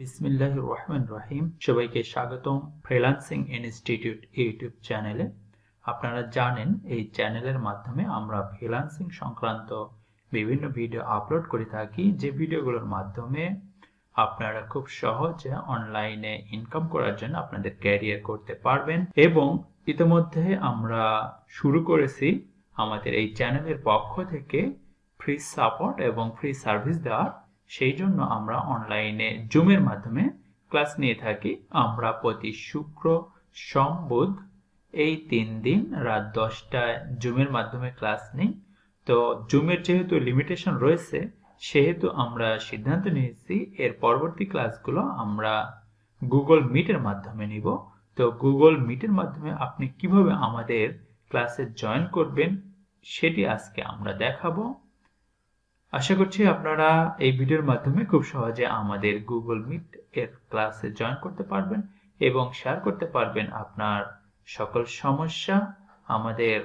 বিসমিল্লাহির রহমানির রহিম। সবাইকে স্বাগতম ফ্রিল্যান্সিং ইনস্টিটিউট ইউটিউব চ্যানেলে। আপনারা জানেন এই চ্যানেলের মাধ্যমে আমরা ফ্রিল্যান্সিং সংক্রান্ত বিভিন্ন ভিডিও আপলোড করে থাকি, যে ভিডিওগুলোর মাধ্যমে আপনারা খুব সহজে অনলাইনে ইনকাম করার জন্য আপনাদের ক্যারিয়ার করতে পারবেন। এবং ইতিমধ্যে আমরা শুরু করেছি আমাদের এই চ্যানেলের পক্ষ থেকে ফ্রি সাপোর্ট এবং ফ্রি সার্ভিস দেওয়ার। সেই জন্য আমরা অনলাইনে জুমের মাধ্যমে ক্লাস নিয়ে থাকি। আমরা প্রতি শুক্র, সোম, বুধ এই 3 দিন রাত 10টায় জুমের মাধ্যমে ক্লাস নিই। তো জুমের যেহেতু লিমিটেশন রয়েছে, সেহেতু আমরা সিদ্ধান্ত নিয়েছি এর পরবর্তী ক্লাসগুলো আমরা গুগল মিটের মাধ্যমে নিব। তো গুগল মিটের মাধ্যমে আপনি কিভাবে আমাদের ক্লাসে জয়েন করবেন সেটি আজকে আমরা দেখাবো। আশা করছি আপনারা এই ভিডিওর মাধ্যমে খুব সহজে আমাদের গুগল মিট এর ক্লাসে জয়েন করতে পারবেন এবং শেয়ার করতে পারবেন আপনার সকল সমস্যা। আমাদের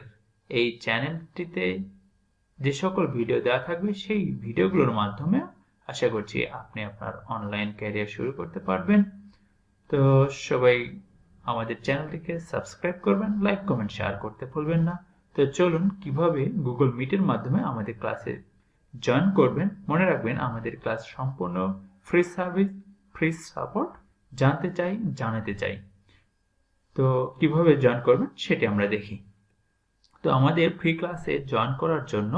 এই চ্যানেলটিতে যে সকল ভিডিও দেওয়া থাকবে সেই ভিডিওগুলোর মাধ্যমে আশা করছি আপনি আপনার অনলাইন ক্যারিয়ার শুরু করতে পারবেন। তো সবাই আমাদের চ্যানেলটিকে সাবস্ক্রাইব করবেন, লাইক, কমেন্ট, শেয়ার করতে ভুলবেন না। তো চলুন কিভাবে গুগল মিটের মাধ্যমে আমাদের ক্লাসে জয়েন করবেন। মনে রাখবেন আমাদের ক্লাস সম্পূর্ণ ফ্রি সার্ভিস, ফ্রি সাপোর্ট। জানাতে চাই। তো কিভাবে জয়েন করবেন সেটি আমরা দেখি। তো আমাদের ফ্রি ক্লাসে জয়েন করার জন্য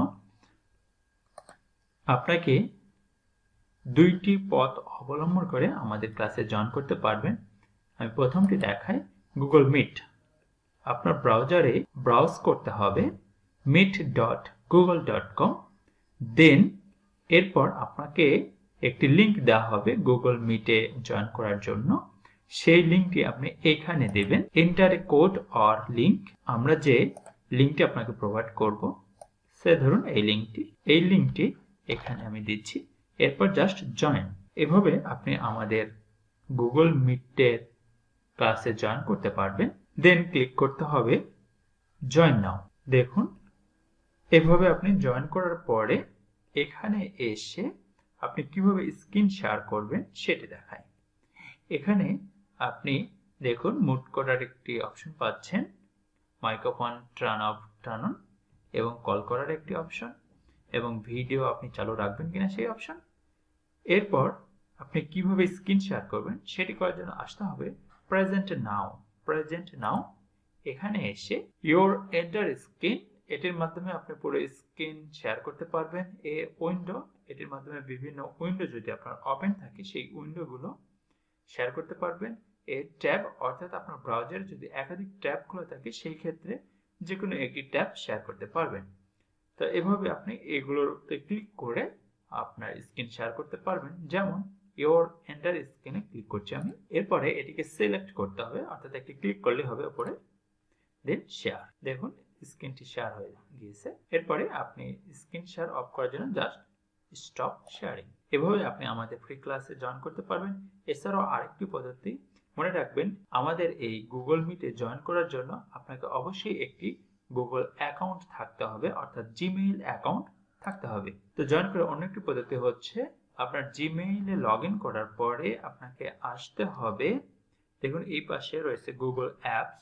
আপনাকে 2টি পথ অবলম্বন করে আমাদের ক্লাসে জয়েন করতে পারবেন। আমি প্রথমটি দেখাই, গুগল মিট। আপনার ব্রাউজারে ব্রাউজ করতে হবে meet.google.com। দেন এরপর আপনাকে একটি লিংক দেওয়া হবে গুগল মিটে জয়েন করার জন্য। সেই লিংকটি আপনি এখানে দেবেন, enter a code or link. আমরা যে লিংকটি আপনাকে প্রোভাইড করব, সে ধরুন এই লিংকটি এখানে আমি দিচ্ছি। এরপর জাস্ট জয়েন। এভাবে আপনি আমাদের গুগল মিটের ক্লাসে জয়েন করতে পারবেন। দেন ক্লিক করতে হবে জয়েন নাও। দেখুন এভাবে আপনি জয়েন করার পরে এখানে এসে আপনি কিভাবে স্ক্রিন শেয়ার করবেন সেটি দেখায়। এখানে আপনি দেখুন মুট করার একটি অপশন পাচ্ছেন, microphone turn off turn on এবং কল করার একটি অপশন, এবং ভিডিও আপনি চালু রাখবেন কিনা সেই অপশন। এরপর আপনি কিভাবে স্ক্রিন শেয়ার করবেন সেটি করার জন্য আসতে হবে প্রেজেন্ট নাও। এখানে এসে ইওর এন্টার স্ক্রিন, এটির মাধ্যমে আপনি পুরো স্ক্রিন শেয়ার করতে পারবেন। এটির মাধ্যমে বিভিন্ন উইন্ডো যদি আপনার ওপেন থাকে সেই উইন্ডোগুলো শেয়ার করতে পারবেন। ট্যাব অর্থাৎ আপনার ব্রাউজারে যদি একাধিক ট্যাব খোলা থাকে সেই ক্ষেত্রে যে কোনো একটি ট্যাব শেয়ার করতে পারবেন। তো এভাবে আপনি এগুলোতে ক্লিক করে আপনার স্ক্রিন শেয়ার করতে পারবেন। যেমন ইওর এন্টার স্ক্রিনে ক্লিক করছি আমি। এরপরে এটিকে সিলেক্ট করতে হবে, অর্থাৎ একটি ক্লিক করলে হবে উপরে, দেন শেয়ার। দেখুন স্ক্রিনটি শেয়ার হয়ে গিয়েছে। এরপরে আপনি স্ক্রিন শেয়ার অফ করার জন্য জাস্ট স্টপ শেয়ারিং। এভাবে আপনি আমাদের ফ্রি ক্লাসে জয়েন করতে পারবেন। এছাড়াও আরেকটি পদ্ধতি মনে রাখবেন, আমাদের এই গুগল মিটে জয়েন করার জন্য আপনাকে অবশ্যই একটি গুগল অ্যাকাউন্ট থাকতে হবে, অর্থাৎ জিমেইল অ্যাকাউন্ট থাকতে হবে। তো জয়েন করার অন্য একটি পদ্ধতি হচ্ছে আপনার জিমেইলে লগ ইন করার পরে আপনাকে আসতে হবে, দেখুন এই পাশে রয়েছে গুগল অ্যাপস।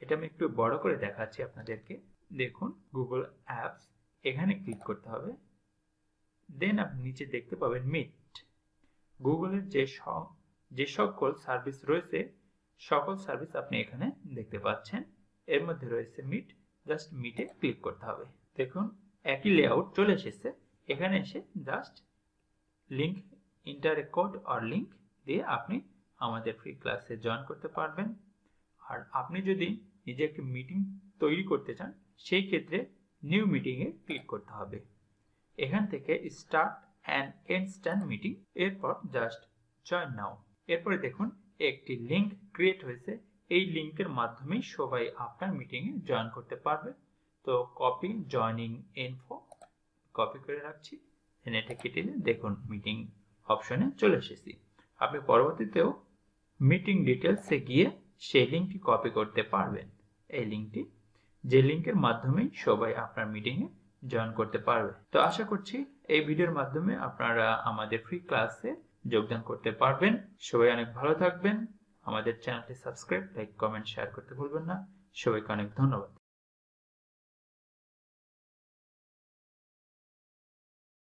এটা আমি একটু বড় করে দেখাচ্ছি আপনাদেরকে। দেখুন গুগল অ্যাপস, এখানে ক্লিক করতে হবে। দেন আপনি নিচে দেখতে পাবেন মিট। গুগলের যে সকল সার্ভিস রয়েছে সকল সার্ভিস আপনি এখানে দেখতে পাচ্ছেন। এর মধ্যে রয়েছে মিট, জাস্ট মিটে ক্লিক করতে হবে। দেখুন একই লেআউট চলে এসেছে। এখানে এসে just link, enter a code or link দিয়ে আপনি আমাদের ফ্রি ক্লাসে জয়েন করতে পারবেন। আর আপনি যদি নিজে একটি মিটিং তৈরি করতে চান সেই ক্ষেত্রে নিউ মিটিং এ ক্লিক করতে হবে। এখান থেকে স্টার্ট অ্যান্ড ইনস্ট্যান্ট মিটিং, এরপর জাস্ট জয়েন নাও। এরপরে দেখুন একটি লিংক ক্রিয়েট হয়েছে। এই লিংকের মাধ্যমেই সবাই আপনার মিটিং এ জয়েন করতে পারবে। তো কপি জয়নিং ইনফো কপি করে রাখছি। এটা কেটে দিয়ে দেখুন মিটিং অপশনে চলে এসেছি। আপনি পরবর্তীতেও মিটিং ডিটেলসে গিয়ে সেই লিংকটি কপি করতে পারবেন। এই লিংকটি, যে লিংকের মাধ্যমেই সবাই আপনার মিটিং এ জয়েন করতে পারবে। তো আশা করছি এই ভিডিওর মাধ্যমে আপনারা আমাদের ফ্রি ক্লাসে যোগদান করতে পারবেন। সবাই অনেক ভালো থাকবেন। আমাদের চ্যানেলটি সাবস্ক্রাইব, লাইক, কমেন্ট, শেয়ার করতে ভুলবেন না। সবাইকে অনেক ধন্যবাদ।